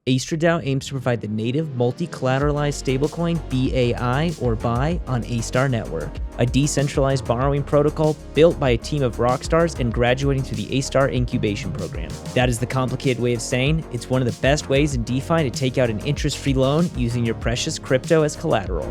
AstridDAO aims to provide the native multi-collateralized stablecoin BAI or BAI on Astar Network, a decentralized borrowing protocol built by a team of rockstars and graduating through the Astar Incubation Program. That is the complicated way of saying it's one of the best ways in DeFi to take out an interest-free loan using your precious crypto as collateral.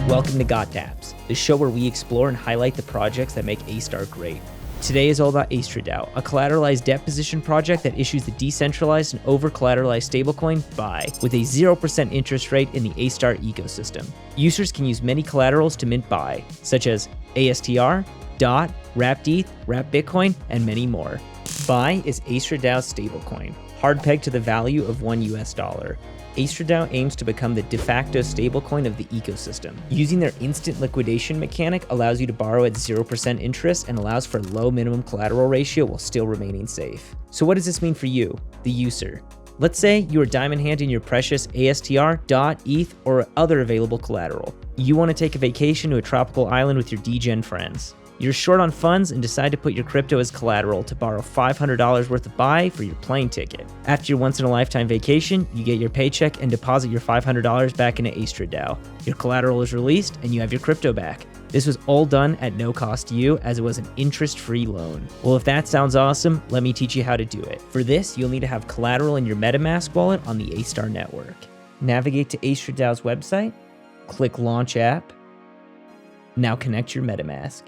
Welcome to dApps, the show where we explore and highlight the projects that make Astar great. Today is all about AstridDAO, a collateralized deposition project that issues the decentralized and over-collateralized stablecoin BAI with a 0% interest rate in the Astar ecosystem. Users can use many collaterals to mint BAI, such as ASTR, DOT, wrapped ETH, wrapped Bitcoin, and many more. BAI is AstridDAO's stablecoin, hard pegged to the value of $1. AstridDAO aims to become the de facto stablecoin of the ecosystem. Using their instant liquidation mechanic allows you to borrow at 0% interest and allows for low minimum collateral ratio while still remaining safe. So what does this mean for you, the user? Let's say you are diamond handing your precious ASTR, DOT, ETH, or other available collateral. You want to take a vacation to a tropical island with your degen friends. You're short on funds and decide to put your crypto as collateral to borrow $500 worth of BAI for your plane ticket. After your once-in-a-lifetime vacation, you get your paycheck and deposit your $500 back into AstridDAO. Your collateral is released and you have your crypto back. This was all done at no cost to you as it was an interest-free loan. Well, if that sounds awesome, let me teach you how to do it. For this, you'll need to have collateral in your MetaMask wallet on the Astar Network. Navigate to AstridDAO's website, click Launch App. Now connect your MetaMask.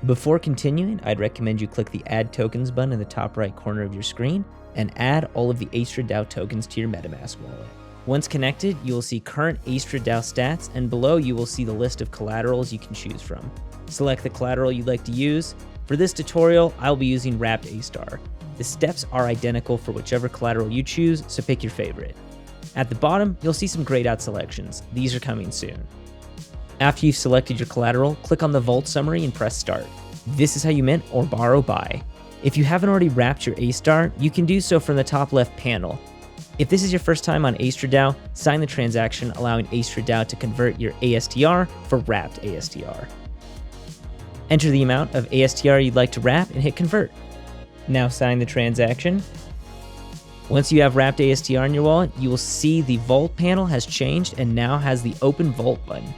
Before continuing, I'd recommend you click the Add Tokens button in the top right corner of your screen and add all of the AstridDAO tokens to your MetaMask wallet. Once connected, you will see current AstridDAO stats, and below you will see the list of collaterals you can choose from. Select the collateral you'd like to use. For this tutorial, I'll be using wrapped Astar. The steps are identical for whichever collateral you choose, so pick your favorite. At the bottom, you'll see some grayed out selections. These are coming soon. After you've selected your collateral, click on the vault summary and press start. This is how you mint or borrow BAI. If you haven't already wrapped your Astar, you can do so from the top left panel. If this is your first time on AstridDAO, sign the transaction allowing AstridDAO to convert your ASTR for wrapped ASTR. Enter the amount of ASTR you'd like to wrap and hit convert. Now sign the transaction. Once you have wrapped ASTR in your wallet, you will see the vault panel has changed and now has the open vault button.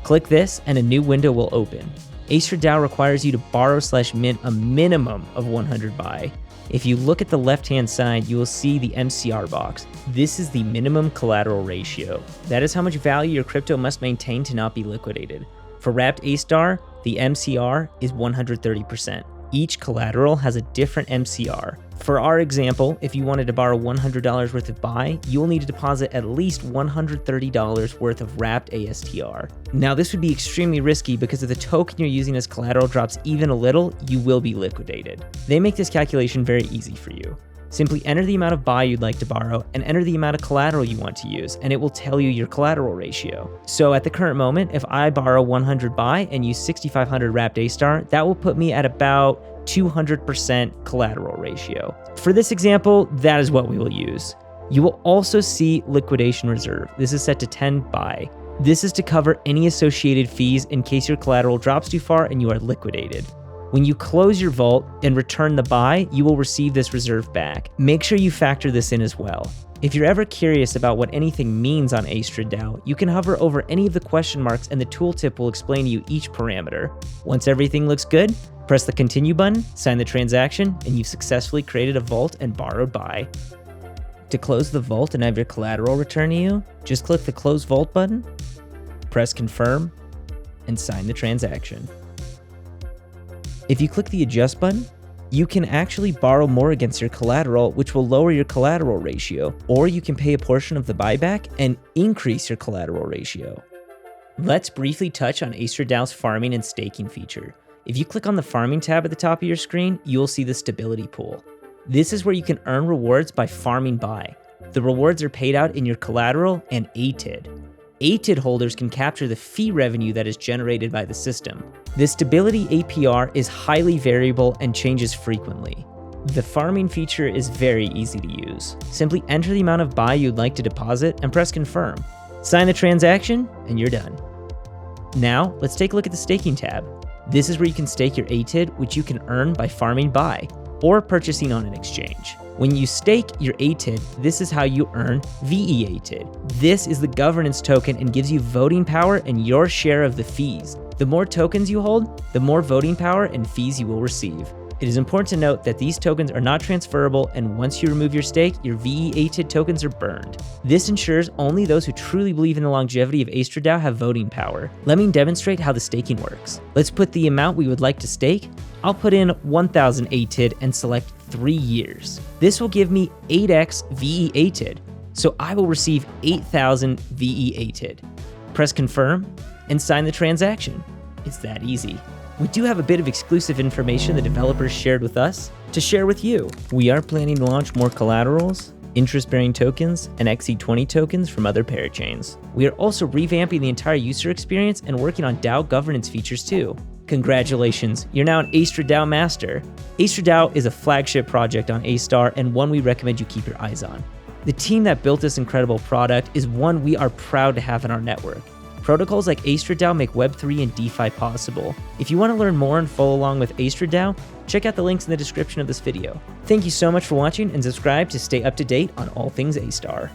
Click this and a new window will open. AstridDAO requires you to borrow/mint a minimum of 100 BAI. If you look at the left-hand side, you will see the MCR box. This is the minimum collateral ratio. That is how much value your crypto must maintain to not be liquidated. For wrapped Astar, the MCR is 130%. Each collateral has a different MCR. For our example, if you wanted to borrow $100 worth of BAI, you will need to deposit at least $130 worth of wrapped ASTR. Now, this would be extremely risky because if the token you're using as collateral drops even a little, you will be liquidated. They make this calculation very easy for you. Simply enter the amount of BAI you'd like to borrow and enter the amount of collateral you want to use, and it will tell you your collateral ratio. So at the current moment, if I borrow 100 BAI and use 6,500 wrapped Astar, that will put me at about 200% collateral ratio. For this example, that is what we will use. You will also see liquidation reserve. This is set to 10 BAI. This is to cover any associated fees in case your collateral drops too far and you are liquidated. When you close your vault and return the BAI, you will receive this reserve back. Make sure you factor this in as well. If you're ever curious about what anything means on AstridDAO, you can hover over any of the question marks and the tooltip will explain to you each parameter. Once everything looks good, press the continue button, sign the transaction, and you've successfully created a vault and borrowed BAI. To close the vault and have your collateral returned to you, just click the close vault button, press confirm, and sign the transaction. If you click the adjust button, you can actually borrow more against your collateral, which will lower your collateral ratio, or you can pay a portion of the buyback and increase your collateral ratio. Let's briefly touch on AstridDAO's farming and staking feature. If you click on the farming tab at the top of your screen, you will see the stability pool. This is where you can earn rewards by farming BAI. The rewards are paid out in your collateral and ATID. ATID holders can capture the fee revenue that is generated by the system. The stability APR is highly variable and changes frequently. The farming feature is very easy to use. Simply enter the amount of buy you'd like to deposit and press confirm. Sign the transaction and you're done. Now, let's take a look at the staking tab. This is where you can stake your ATID, which you can earn by farming buy or purchasing on an exchange. When you stake your ATID, this is how you earn VE-ATID. This is the governance token and gives you voting power and your share of the fees. The more tokens you hold, the more voting power and fees you will receive. It is important to note that these tokens are not transferable, and once you remove your stake, your VE-ATID tokens are burned. This ensures only those who truly believe in the longevity of AstridDAO have voting power. Let me demonstrate how the staking works. Let's put the amount we would like to stake. I'll put in 1,000 ATID and select 3 years. This will give me 8x VE-ATID, so I will receive 8,000 VE-ATID. Press confirm and sign the transaction. It's that easy. We do have a bit of exclusive information the developers shared with us to share with you. We are planning to launch more collaterals, interest-bearing tokens, and XC20 tokens from other parachains. We are also revamping the entire user experience and working on DAO governance features too. Congratulations, you're now an AstridDAO master. AstridDAO is a flagship project on Astar and one we recommend you keep your eyes on. The team that built this incredible product is one we are proud to have in our network. Protocols like AstridDAO make Web3 and DeFi possible. If you want to learn more and follow along with AstridDAO, check out the links in the description of this video. Thank you so much for watching and subscribe to stay up to date on all things Astar.